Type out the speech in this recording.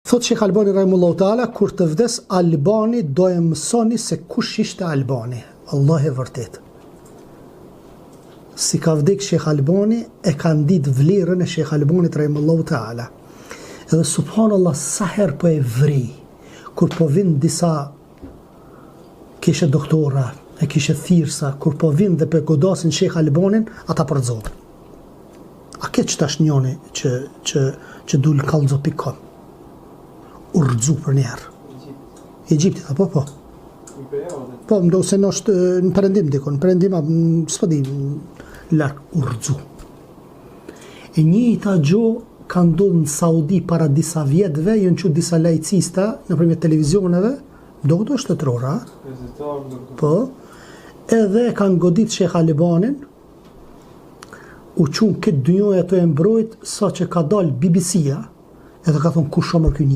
Thot Shekh Albani rahimullahu taala, kur të vdes Albani do e mësoni se kush ishte Albani. Allah e vërtet. Si ka vdek Shekh Albani, e kanë ditë vlerën e Shekh Albanit rahimullahu taala. Edhe subhanallah sa herë po e vri, kur po vin disa kishe doktora, e kishe thirrsa, kur po vin dhe po godasin Shekh Albanin, ata përzon. A ke që tash njoni që dul kallzo.com urrëzu për njerë. Egjiptit, apo po? Po, ndo se në është në përëndim dikon, në përëndim, s'pa di, larkë urrëzu. E njëjta gjo ka ndodhë në Saudi para disa vjetëve, jënë që disa lajcista në përmjet televizioneve, do këto shtetërora, po, edhe kanë godit Shekh Albanin, u qunë këtë dynjoj ato e mbrojt, sa që ka dalë BBC-a, edhe ka thonë ku shumë kjo një.